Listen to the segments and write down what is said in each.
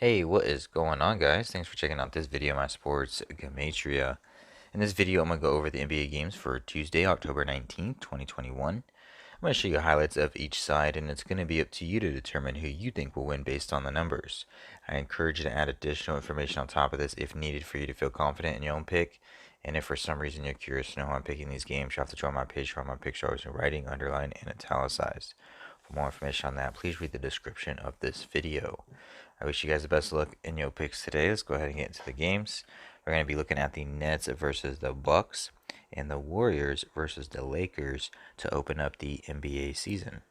Hey, what is going on, guys? Thanks for checking out this video of my sports Gematria. In this video, I'm going to go over the NBA games for Tuesday, October 19th, 2021. I'm going to show you highlights of each side, and it's going to be up to you to determine who you think will win based on the numbers. I encourage you to add additional information on top of this if needed for you to feel confident in your own pick. And if for some reason you're curious to know how I'm picking these games, you have to join my page where my picks are always in writing, underlined, and italicized. For more information on that, please read the description of this video. I wish you guys the best of luck in your picks today. Let's go ahead and get into the games. We're going to be looking at the Nets versus the Bucks and the Warriors versus the Lakers to open up the NBA season.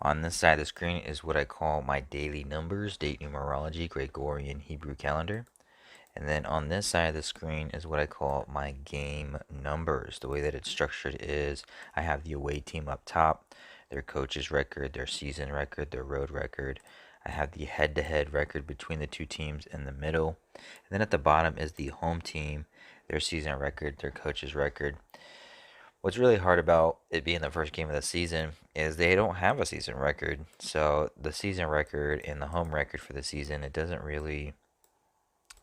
On this side of the screen is what I call my daily numbers, date numerology, Gregorian Hebrew calendar. And then on this side of the screen is what I call my game numbers. The way that it's structured is I have the away team up top, their coach's record, their season record, their road record. I have the head-to-head record between the two teams in the middle. And then at the bottom is the home team, their season record, their coach's record. What's really hard about it being the first game of the season is they don't have a season record. So the season record and the home record for the season, it doesn't really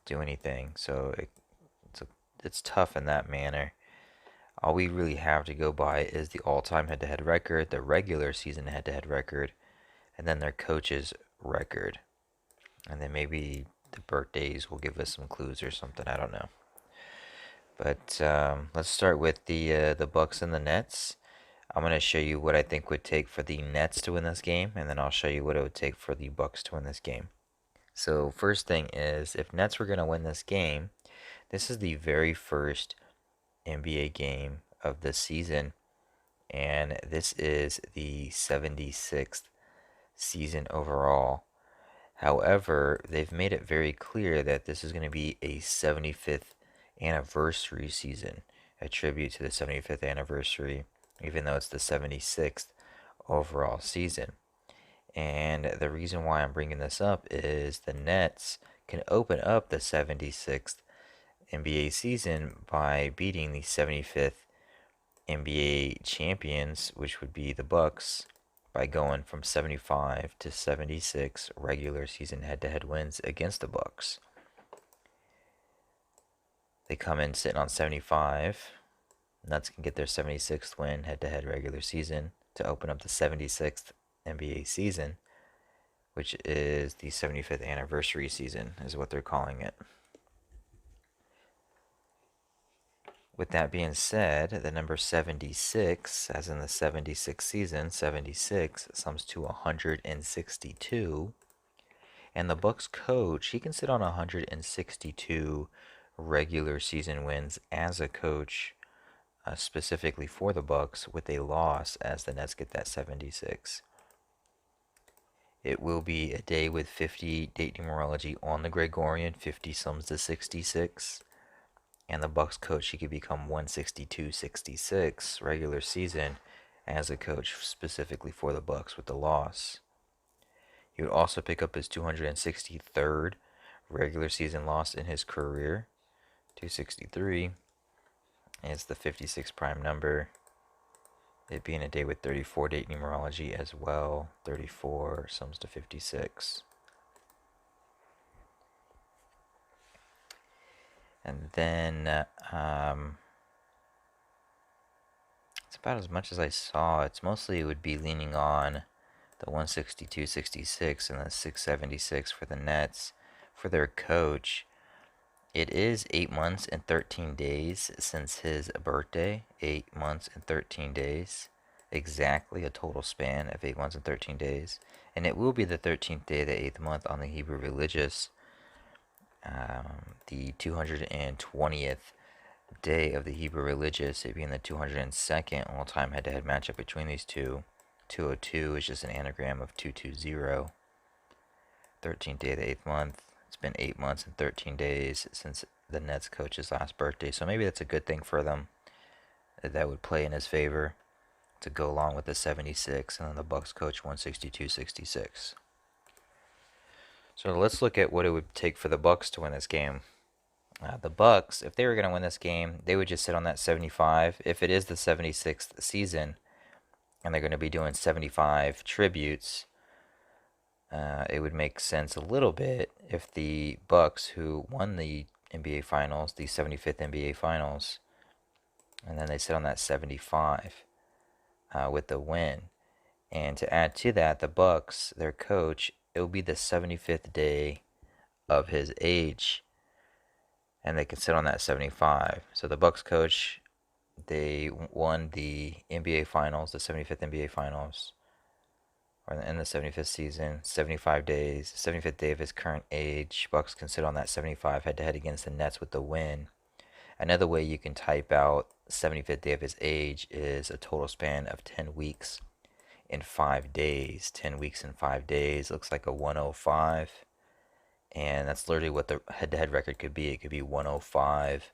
do anything. So it's tough in that manner. All we really have to go by is the all-time head-to-head record, the regular season head-to-head record, and then their coach's record. And then maybe the birthdays will give us some clues or something. I don't know. But let's start with the Bucks and the Nets. I'm going to show you what I think would take for the Nets to win this game, and then I'll show you what it would take for the Bucks to win this game. So first thing is, if Nets were going to win this game, this is the very first NBA game of the season, and this is the 76th season overall. However, they've made it very clear that this is going to be a 75th anniversary season, a tribute to the 75th anniversary, even though it's the 76th overall season. And the reason why I'm bringing this up is the Nets can open up the 76th NBA season by beating the 75th NBA champions, which would be the Bucks, by going from 75 to 76 regular season head-to-head wins against the Bucks. They come in sitting on 75. Nets can get their 76th win head-to-head regular season to open up the 76th NBA season, which is the 75th anniversary season, is what they're calling it. With that being said, the number 76, as in the 76th season, 76 sums to 162. And the Bucks coach, he can sit on 162 regular season wins as a coach, specifically for the Bucks, with a loss as the Nets get that 76. It will be a day with 50 date numerology on the Gregorian. 50 sums to 66. And the Bucks coach, he could become 162-66 regular season as a coach specifically for the Bucks with the loss. He would also pick up his 263rd regular season loss in his career. 263 is the 56 prime number. It being a day with 34 date numerology as well. 34 sums to 56. And then it's about as much as I saw. It's mostly it would be leaning on the 162-66 and the 676 for the Nets for their coach. It is 8 months and 13 days since his birthday. 8 months and 13 days. Exactly a total span of 8 months and 13 days. And it will be the 13th day of the 8th month on the Hebrew religious. The 220th day of the Hebrew religious, it being the 202nd all-time head-to-head matchup between these two. 202 is just an anagram of 220. 13th day of the 8th month. It's been 8 months and 13 days since the Nets coach's last birthday, so maybe that's a good thing for them. That would play in his favor to go along with the 76, and then the Bucks coach 162-66. So let's look at what it would take for the Bucks to win this game. The Bucks, if they were going to win this game, they would just sit on that 75. If it is the 76th season, and they're going to be doing 75 tributes, it would make sense a little bit if the Bucks, who won the NBA Finals, the 75th NBA Finals, and then they sit on that 75 with the win. And to add to that, the Bucks, their coach, it will be the 75th day of his age, and they can sit on that 75. So the Bucks coach, they won the NBA Finals, the 75th NBA Finals, or in the 75th season, 75 days, 75th day of his current age. Bucks can sit on that 75 head to head against the Nets with the win. Another way you can type out 75th day of his age is a total span of 10 weeks in 5 days. 10 weeks in 5 days looks like a 105. And that's literally what the head to head record could be. It could be 105,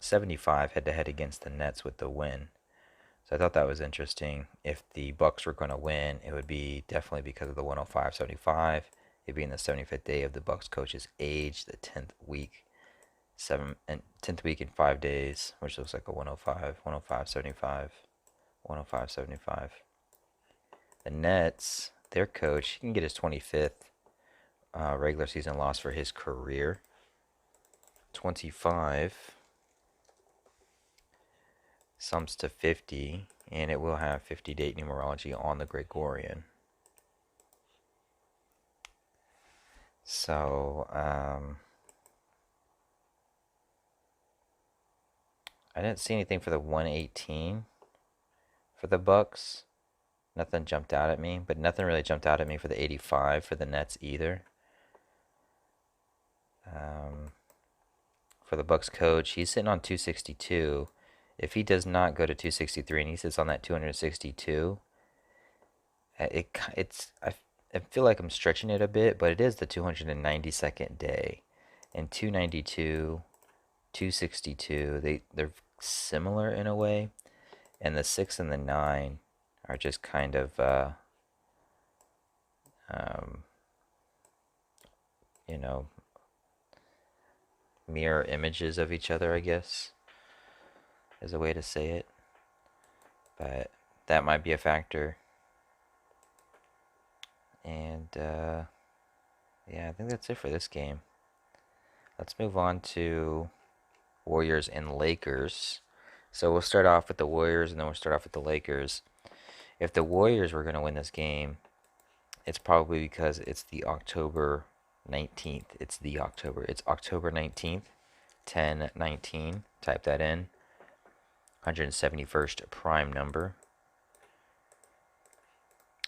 75 head to head against the Nets with the win. So I thought that was interesting. If the Bucks were going to win, it would be definitely because of the 105-75. It'd be in the 75th day of the Bucks coach's age, the 10th week, 10th week in 5 days, which looks like a 105, 105-75, 105-75. The Nets, their coach, he can get his 25th regular season loss for his career. 25 sums to 50, and it will have 50 date numerology on the Gregorian. So, I didn't see anything for the 118 for the Bucks. Nothing jumped out at me, but nothing really jumped out at me for the 85 for the Nets either. For the Bucks coach, he's sitting on 262. If he does not go to 263 and he sits on that 262, I feel like I'm stretching it a bit, but it is the 292nd day, and 292, 262, they're similar in a way, and the 6 and the 9 are just kind of um, you know, mirror images of each other, I guess, is a way to say it. But that might be a factor. And yeah, I think that's it for this game. Let's move on to Warriors and Lakers. So we'll start off with the Warriors and then we'll start off with the Lakers. If the Warriors were going to win this game, it's probably because it's the October 19th. It's October 19th, 10/19. Type that in. 171st prime number.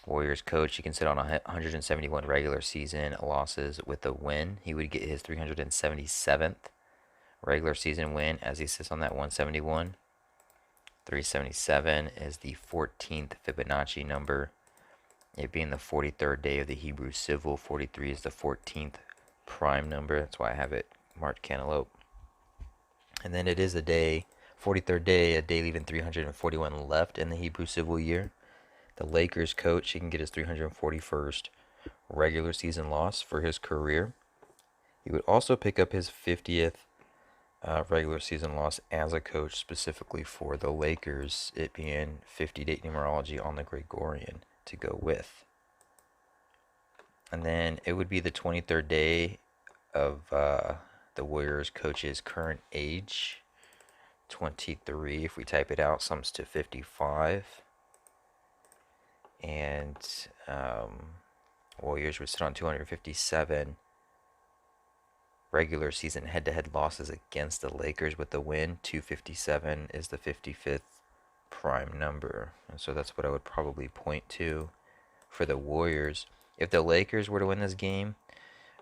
Warriors coach, he can sit on 171 regular season losses with a win. He would get his 377th regular season win as he sits on that 171. 377 is the 14th Fibonacci number. It being the 43rd day of the Hebrew Civil. 43 is the 14th prime number. That's why I have it marked cantaloupe. And then it is a day, 43rd day, a day leaving 341 left in the Hebrew Civil year. The Lakers coach, he can get his 341st regular season loss for his career. He would also pick up his 50th regular season loss as a coach, specifically for the Lakers, it being 50 date numerology on the Gregorian to go with. And then it would be the 23rd day of the Warriors coach's current age. 23, if we type it out, sums to 55. And Warriors would sit on 257 regular season head-to-head losses against the Lakers with the win. 257 is the 55th prime number. And so that's what I would probably point to for the Warriors. If the Lakers were to win this game,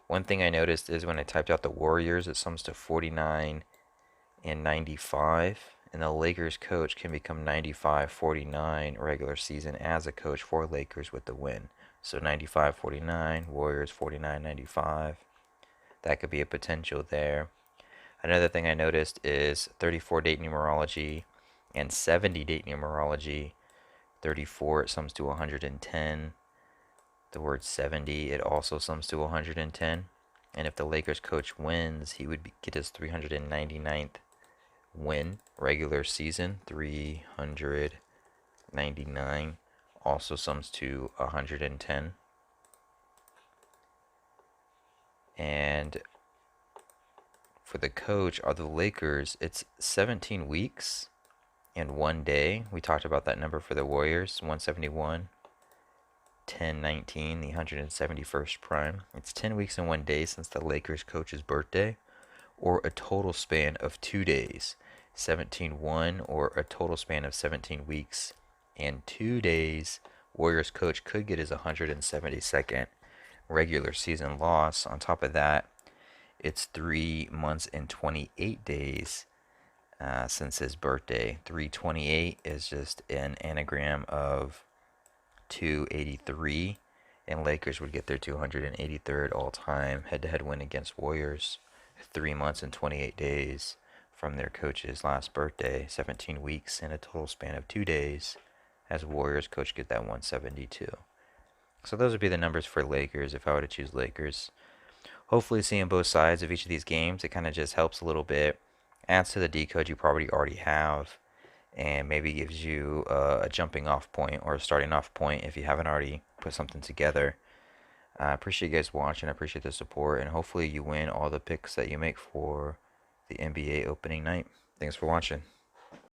one thing I noticed is when I typed out the Warriors, it sums to 49 and 95. And the Lakers coach can become 95-49 regular season as a coach for Lakers with the win. So 95-49, Warriors 49-95. That could be a potential there. Another thing I noticed is 34 date numerology and 70 date numerology. 34, it sums to 110. The word 70, it also sums to 110. And if the Lakers coach wins, he would get his 399th win regular season. 399 also sums to 110. And for the coach are the Lakers. It's 17 weeks and 1 day. We talked about that number for the Warriors, 171, 1019, the 171st prime. It's 10 weeks and 1 day since the Lakers coach's birthday, or a total span of 2 days. 17-1, or a total span of 17 weeks and 2 days. Warriors coach could get his 172nd regular season loss. On top of that, it's 3 months and 28 days since his birthday. 328 is just an anagram of 283, and Lakers would get their 283rd all-time head-to-head win against Warriors 3 months and 28 days from their coach's last birthday. 17 weeks in a total span of 2 days as Warriors coach get that 172. So those would be the numbers for Lakers if I were to choose Lakers. Hopefully seeing both sides of each of these games, it kind of just helps a little bit. Adds to the decode you probably already have, and maybe gives you a jumping off point or a starting off point if you haven't already put something together. I appreciate you guys watching. I appreciate the support, and hopefully you win all the picks that you make for the NBA opening night. Thanks for watching.